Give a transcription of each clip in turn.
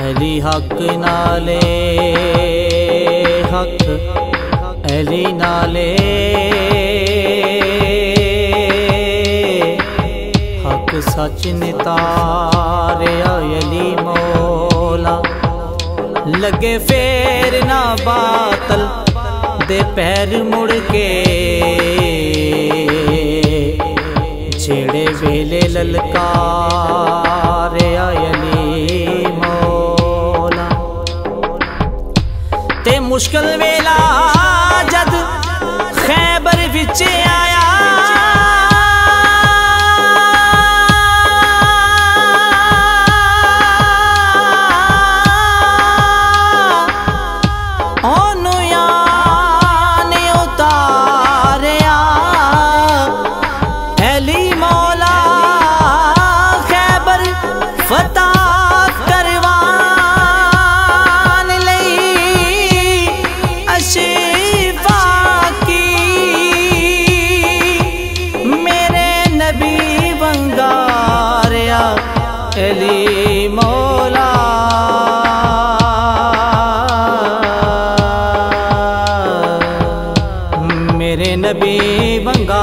अली हक नाले हक अली नाले हक सच नितारे अली मौला। लगे फेर ना बातल दे पैर मुड़ के जेड़े वेले ललकारे अली मौला। ते मुश्किल वेला जद खैबर विच आया अली मौला। मेरे नबी बंगार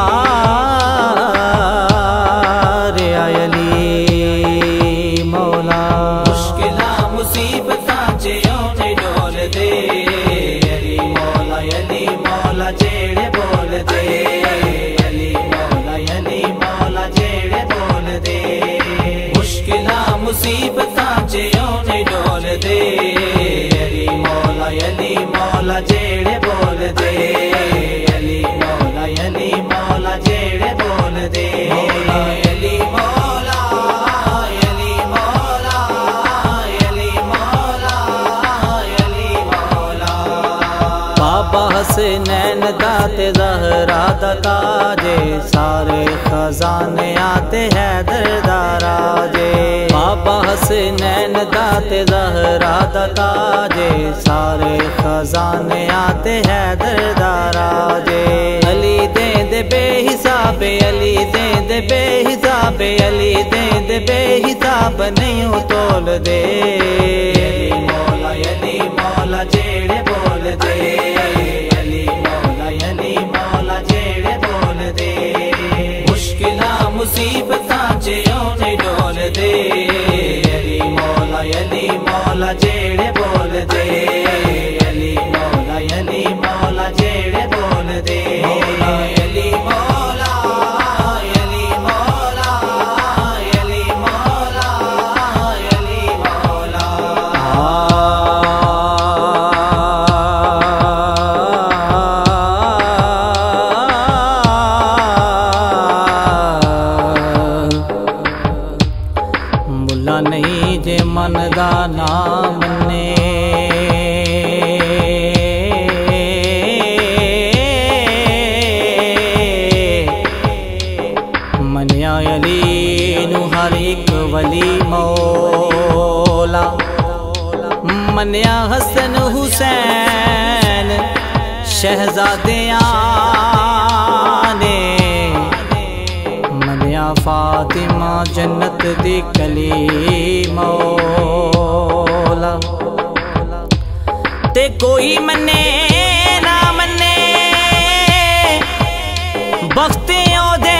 अली मौला। मुश्किला मुसीबतां जियों ते डोल दे अली मौला जेड़े बोल दे अली मौला जेड़े बोल दे। मुश्किला मुसीबतां जियों ते डोल दे अली मौला जेड़े बोल दे अली मौला जेड़े बोल दे। अली मौला अली मौला अली मौला अली मौला। बाबा हसनैन दाते ज़हरा दा ताजे सारे खजाने आते हैदर दाराजे। बाबा हसनैन दाते ज़हरा दा ताजे सारे खजाने आते हैदर दाराजे। अली दे बेहिसाबे अली दे बेहिसाबे अली दे बेहिसाब नहीं तोल दे अली मौला जेड़े बोल दे अली मौला जेड़े बोल दे। मुश्किला मुसीबतां जियों ते डोल दे अली मौला जेड़े बोल दे अली मौला जेड़े बोल दे। अली मौला अली मौला अली मौला अली मौला। मुल्ला नहीं जे मन दा ना मन्ने मन्या अली नू हर एक वली मौला। मन्या हसन हुसैन शहजादियां ने मन्या फातिमा जन्नत दी कली मौला। ते कोई मन्ने ना मन्ने बख्तियों दे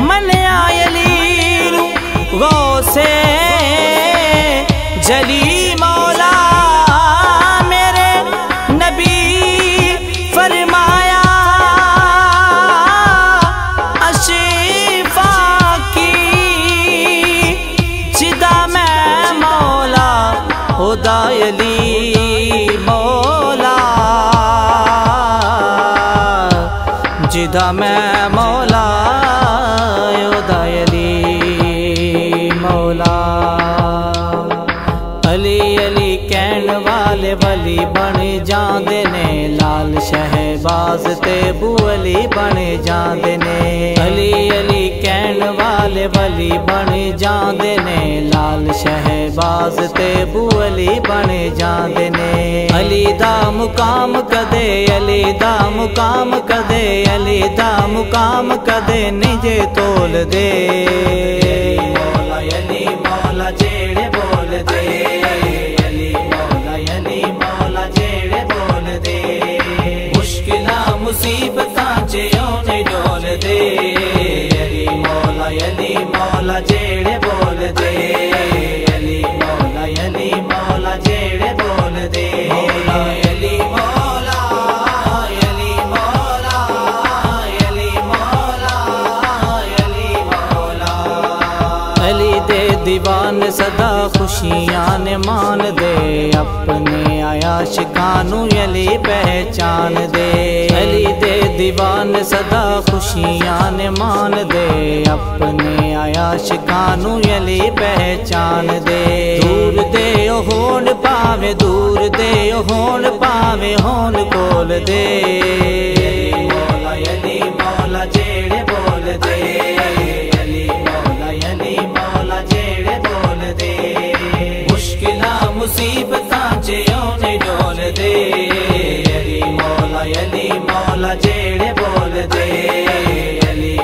मन्या अली गौसे जली मौला। मेरे नबी फरमाया अशीफा की जिदा मैं मौला खुदा अली मौला। जिदा मैं मौला खुदा अली मौला। अली अली कहन वाले वली बन जांदे ने लाल शहबाज ते बुअली बन जांदे ने। अली अली कहन वाले वली बन बने जांदे ने, लाल शहबाज ते बू अली बने जांदे ने। अली दा मुकाम कदे, अली दा मुकाम कदे, अली दा मुकाम कदे निजे तोल दे। मौला अली मौला जेड़े बोल दे, अली मौला अली मौला जेड़े बोल दे। मुश्किलां मुसीबतां च ओने डोल दे, अली मौला जेड़े बोल दे, अली मौला जेड़े बोल दे। मौला अली मौला, अली मौला, अली मौला, अली मौला। अली दे दीवान सदा खुशियां ने मान दे, अपने आशिकानू अली पहचान दे। अली दे दीवान सदा खुशियां ने मान दे, अपने आशिकानू अली पहचान दे। दूर दे होन पावे, दूर दे होन पावे, होन कोल दे। अली मौला जेड़े बोल दे, अली मौला जेड़े बोल दे। मुश्किलां मुसीबतां च ओने डोल दे, अली मौला जेड़े बोल दे, अली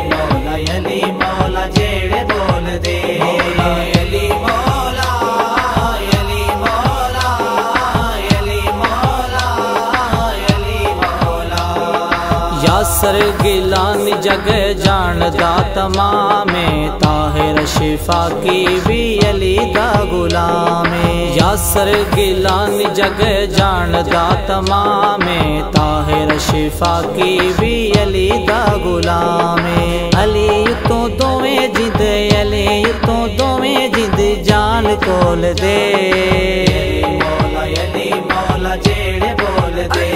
मौला जेड़े बोल दे। मौला अली मौला, अली मौला, अली मौला, अली मौला। यासर गिलानी जगह जानदा तमामे, ताहिर शिफाकी भी अली दा गुलामे। यासर गिलानी जगह जानदा तमामे, ताहिर शिफाकी भी अली दा गुलामे। अली तो दोवें जिंद, अली तो दोवें जिंद जान कोल दे। मौला अली मौला जेड़े बोल दे,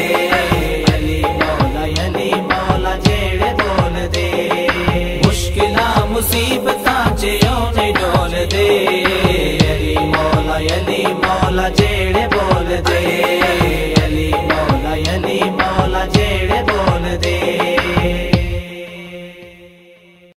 अली मौला जेड़े बोल दे। मुश्किलां मुसीबतां च ओने डोल दे, अली मौला